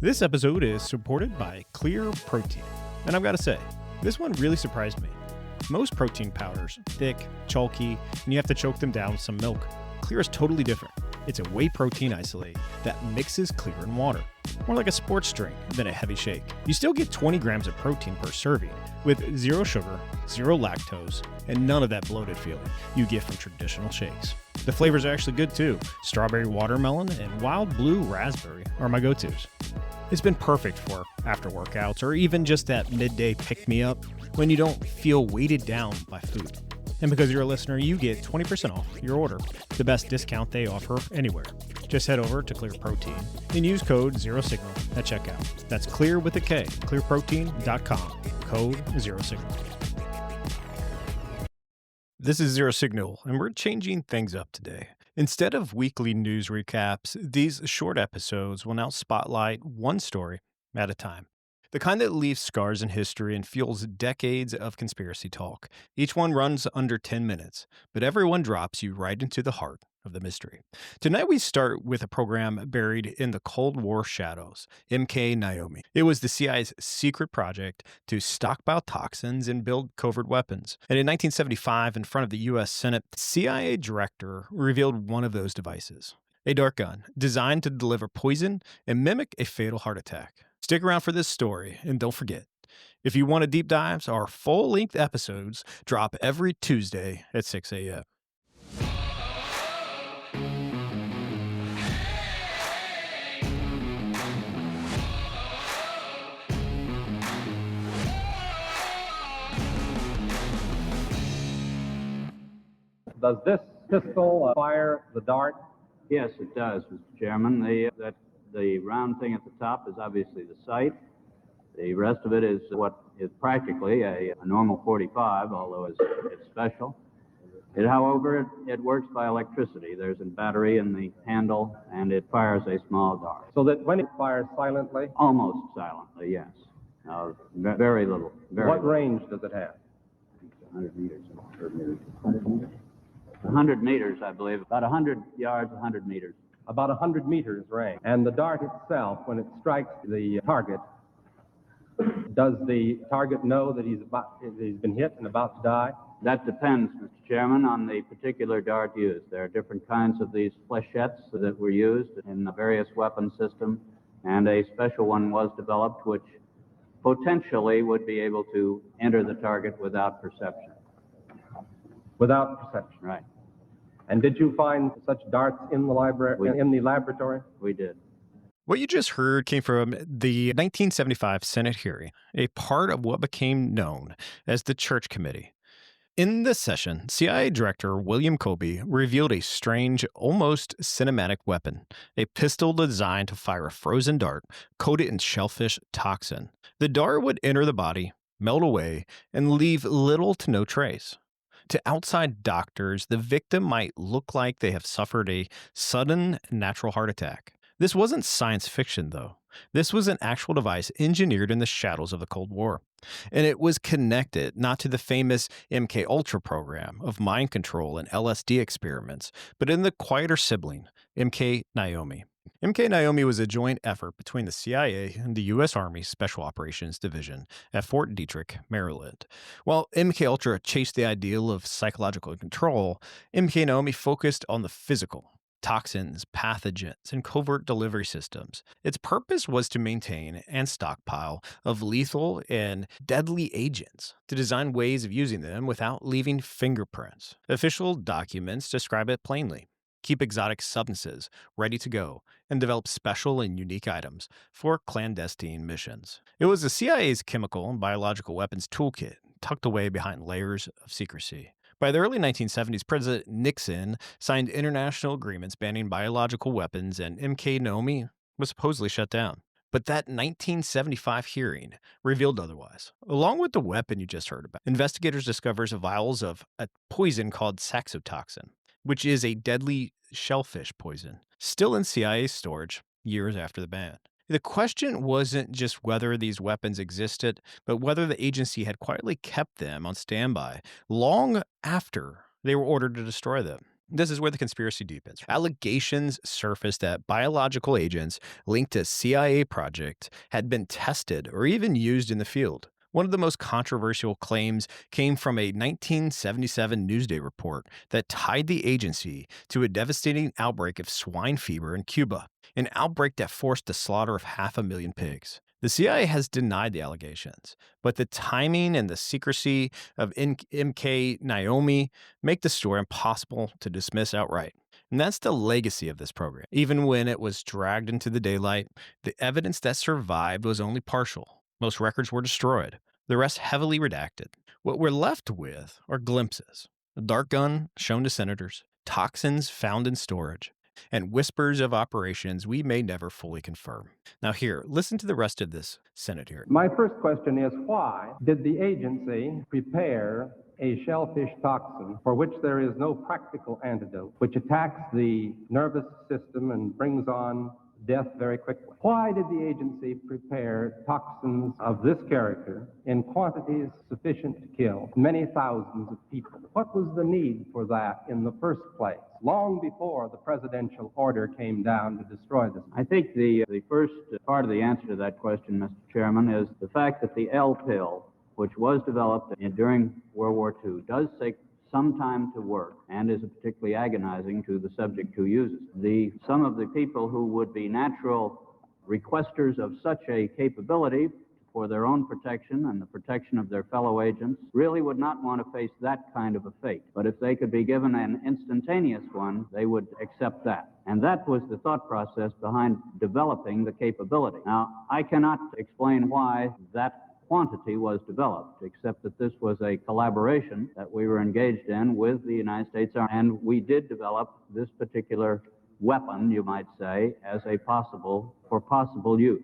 This episode is supported by Clear Protein. And I've got to say, this one really surprised me. Most protein powders, thick, chalky, and you have to choke them down with some milk. Clear is totally different. It's a whey protein isolate that mixes clear in water, more like a sports drink than a heavy shake. You still get 20 grams of protein per serving, with zero sugar, zero lactose, and none of that bloated feeling you get from traditional shakes. The flavors are actually good too. Strawberry watermelon and wild blue raspberry are my go-tos. It's been perfect for after workouts or even just that midday pick-me-up when you don't feel weighted down by food. And because you're a listener, you get 20% off your order, the best discount they offer anywhere. Just head over to Clear Protein and use code ZeroSignal at checkout. That's clear with a K, clearprotein.com, code ZeroSignal. This is Zero Signal, and we're changing things up today. Instead of weekly news recaps, these short episodes will now spotlight one story at a time. The kind that leaves scars in history and fuels decades of conspiracy talk. Each one runs under 10 minutes, but every one drops you right into the heart of the mystery. Tonight we start with a program buried in the Cold War shadows, MKNAOMI. It was the CIA's secret project to stockpile toxins and build covert weapons. And in 1975, in front of the U.S. Senate, the CIA director revealed one of those devices. A dart gun designed to deliver poison and mimic a fatal heart attack. Stick around for this story, and don't forget, if you want a deep dive, our full-length episodes drop every Tuesday at 6 a.m. Does this pistol fire the dart? Yes, it does, Mr. Chairman. The round thing at the top is obviously the sight. The rest of it is what is practically a normal 45, although it's special. However, it works by electricity. There's a battery in the handle, and it fires a small dart. So that when it fires silently? Almost silently, yes. Very little. What range does it have? 100 meters. 100 meters, I believe. About 100 yards, 100 meters. About 100 meters range. And the dart itself, when it strikes the target, does the target know that he's been hit and about to die? That depends, Mr. Chairman, on the particular dart used. There are different kinds of these flechettes that were used in the various weapon systems, and a special one was developed which potentially would be able to enter the target without perception. Without perception? Right. And did you find such darts in the library, in the laboratory? We did. What you just heard came from the 1975 Senate hearing, a part of what became known as the Church Committee. In this session, CIA Director William Colby revealed a strange, almost cinematic weapon, a pistol designed to fire a frozen dart coated in shellfish toxin. The dart would enter the body, melt away, and leave little to no trace. To outside doctors, the victim might look like they have suffered a sudden natural heart attack. This wasn't science fiction, though. This was an actual device engineered in the shadows of the Cold War. And it was connected not to the famous MKUltra program of mind control and LSD experiments, but in the quieter sibling, MKNAOMI. MKNAOMI was a joint effort between the CIA and the U.S. Army Special Operations Division at Fort Detrick, Maryland. While MKUltra chased the ideal of psychological control, MKNAOMI focused on the physical, toxins, pathogens, and covert delivery systems. Its purpose was to maintain and stockpile of lethal and deadly agents, to design ways of using them without leaving fingerprints. Official documents describe it plainly. Keep exotic substances ready to go, and develop special and unique items for clandestine missions. It was the CIA's chemical and biological weapons toolkit, tucked away behind layers of secrecy. By the early 1970s, President Nixon signed international agreements banning biological weapons, and MKNAOMI was supposedly shut down. But that 1975 hearing revealed otherwise. Along with the weapon you just heard about, investigators discovered vials of a poison called saxitoxin, which is a deadly shellfish poison, still in CIA storage years after the ban. The question wasn't just whether these weapons existed, but whether the agency had quietly kept them on standby long after they were ordered to destroy them. This is where the conspiracy deepens. Allegations surfaced that biological agents linked to CIA projects had been tested or even used in the field. One of the most controversial claims came from a 1977 Newsday report that tied the agency to a devastating outbreak of swine fever in Cuba, an outbreak that forced the slaughter of 500,000 pigs. The CIA has denied the allegations, but the timing and the secrecy of MKNAOMI make the story impossible to dismiss outright. And that's the legacy of this program. Even when it was dragged into the daylight, the evidence that survived was only partial. Most records were destroyed, the rest heavily redacted. What we're left with are glimpses: a dark gun shown to senators, toxins found in storage, and whispers of operations we may never fully confirm. Now, here, listen to the rest of this Senate hearing. My first question is, why did the agency prepare a shellfish toxin for which there is no practical antidote, which attacks the nervous system and brings on death very quickly? Why did the agency prepare toxins of this character in quantities sufficient to kill many thousands of people? What was the need for that in the first place, long before the presidential order came down to destroy this? I think the first part of the answer to that question, Mr. Chairman, is the fact that the L pill, which was developed during World War II, does take some time to work and is particularly agonizing to the subject who uses it. Some of the people who would be natural requesters of such a capability for their own protection and the protection of their fellow agents really would not want to face that kind of a fate. But if they could be given an instantaneous one, they would accept that. And that was the thought process behind developing the capability. Now, I cannot explain why that quantity was developed, except that this was a collaboration that we were engaged in with the United States Army. And we did develop this particular weapon, you might say, as for possible use.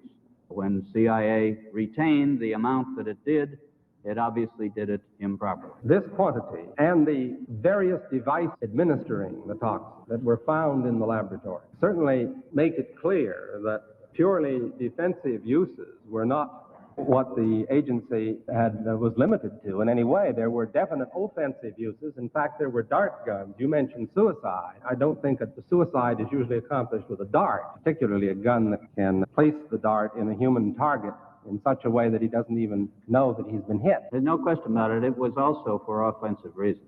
When CIA retained the amount that it did, it obviously did it improperly. This quantity and the various devices administering the toxin that were found in the laboratory certainly make it clear that purely defensive uses were not what the agency was limited to in any way. There were definite offensive uses. In fact, there were dart guns. You mentioned suicide. I don't think that the suicide is usually accomplished with a dart, particularly a gun that can place the dart in a human target in such a way that he doesn't even know that he's been hit. There's no question about it. It was also for offensive reasons.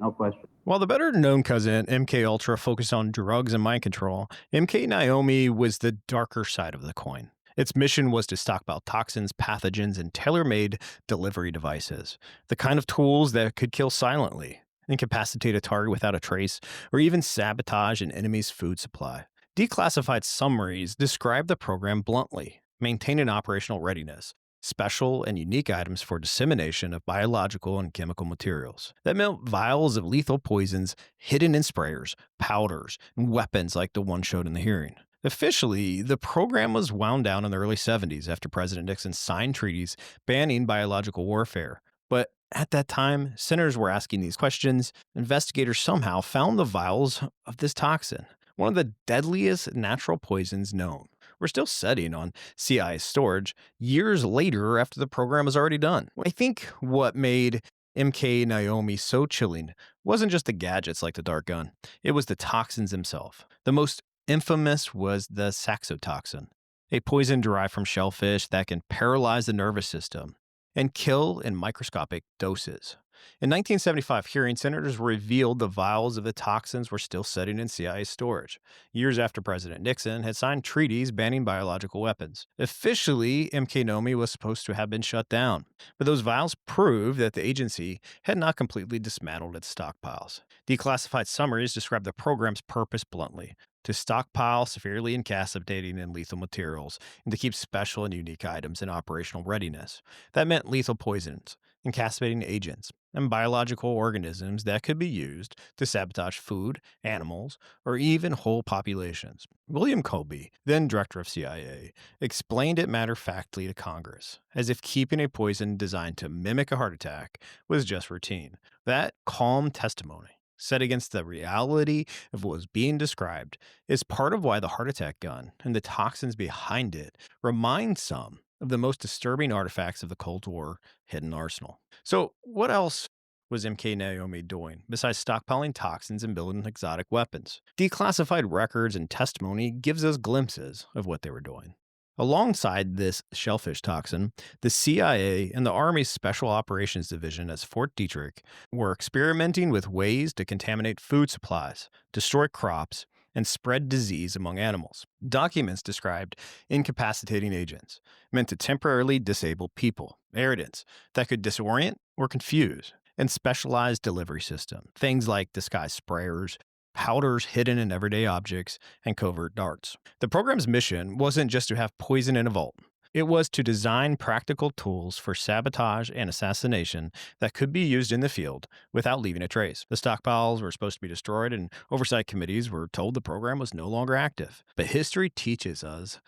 No question. While the better-known cousin, MK Ultra, focused on drugs and mind control, MKNAOMI was the darker side of the coin. Its mission was to stockpile toxins, pathogens, and tailor-made delivery devices, the kind of tools that could kill silently, incapacitate a target without a trace, or even sabotage an enemy's food supply. Declassified summaries describe the program bluntly: maintain an operational readiness, special and unique items for dissemination of biological and chemical materials. That meant vials of lethal poisons hidden in sprayers, powders, and weapons like the one showed in the hearing. Officially, the program was wound down in the early 70s after President Nixon signed treaties banning biological warfare. But at that time, senators were asking these questions. Investigators somehow found the vials of this toxin, one of the deadliest natural poisons known. We're still sitting on CIA storage years later after the program was already done. I think what made MKNAOMI so chilling wasn't just the gadgets like the dart gun. It was the toxins themselves. The most infamous was the saxotoxin, a poison derived from shellfish that can paralyze the nervous system and kill in microscopic doses. In 1975 hearing, senators revealed the vials of the toxins were still sitting in CIA storage, years after President Nixon had signed treaties banning biological weapons. Officially, MKNAOMI was supposed to have been shut down, but those vials proved that the agency had not completely dismantled its stockpiles. Declassified summaries describe the program's purpose bluntly: to stockpile severely incapacitating and lethal materials, and to keep special and unique items in operational readiness. That meant lethal poisons, incapacitating agents, and biological organisms that could be used to sabotage food, animals, or even whole populations. William Colby, then director of CIA, explained it matter-of-factly to Congress, as if keeping a poison designed to mimic a heart attack was just routine. That calm testimony, set against the reality of what was being described, is part of why the heart attack gun and the toxins behind it remind some of the most disturbing artifacts of the Cold War hidden arsenal. So what else was MKNAOMI doing besides stockpiling toxins and building exotic weapons? Declassified records and testimony gives us glimpses of what they were doing. Alongside this shellfish toxin, the CIA and the Army's Special Operations Division at Fort Detrick were experimenting with ways to contaminate food supplies, destroy crops, and spread disease among animals. Documents described incapacitating agents meant to temporarily disable people, irritants that could disorient or confuse, and specialized delivery system, things like disguised sprayers, powders hidden in everyday objects, and covert darts. The program's mission wasn't just to have poison in a vault. It was to design practical tools for sabotage and assassination that could be used in the field without leaving a trace. The stockpiles were supposed to be destroyed, and oversight committees were told the program was no longer active. But history teaches us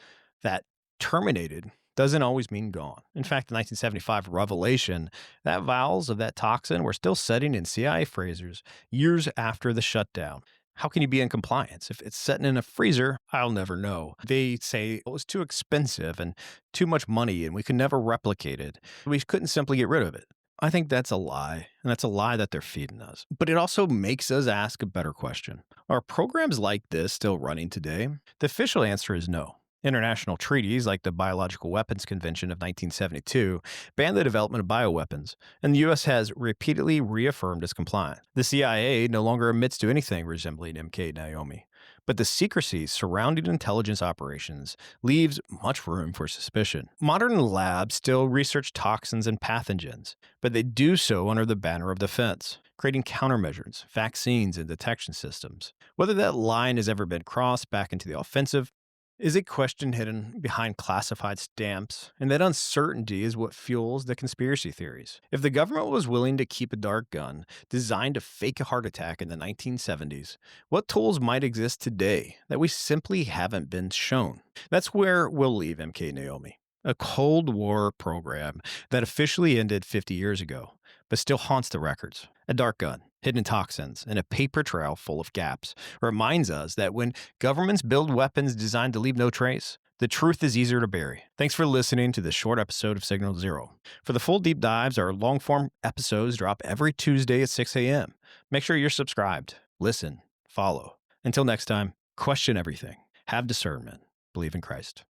that terminated doesn't always mean gone. In fact, the 1975 revelation that vials of that toxin were still setting in CIA freezers years after the shutdown. How can you be in compliance? If it's sitting in a freezer, I'll never know. They say it was too expensive and too much money and we could never replicate it. We couldn't simply get rid of it. I think that's a lie, and that's a lie that they're feeding us. But it also makes us ask a better question. Are programs like this still running today? The official answer is no. International treaties like the Biological Weapons Convention of 1972 ban the development of bioweapons, and the U.S. has repeatedly reaffirmed its compliance. The CIA no longer admits to anything resembling MKNAOMI, but the secrecy surrounding intelligence operations leaves much room for suspicion. Modern labs still research toxins and pathogens, but they do so under the banner of defense, creating countermeasures, vaccines, and detection systems. Whether that line has ever been crossed back into the offensive is a question hidden behind classified stamps, and that uncertainty is what fuels the conspiracy theories. If the government was willing to keep a dark gun designed to fake a heart attack in the 1970s, what tools might exist today that we simply haven't been shown? That's where we'll leave MKNAOMI, a Cold War program that officially ended 50 years ago, but still haunts the records. A dark gun, hidden toxins, and a paper trail full of gaps reminds us that when governments build weapons designed to leave no trace, the truth is easier to bury. Thanks for listening to this short episode of Signal Zero. For the full deep dives, our long-form episodes drop every Tuesday at 6 a.m. Make sure you're subscribed, listen, follow. Until next time, question everything, have discernment, believe in Christ.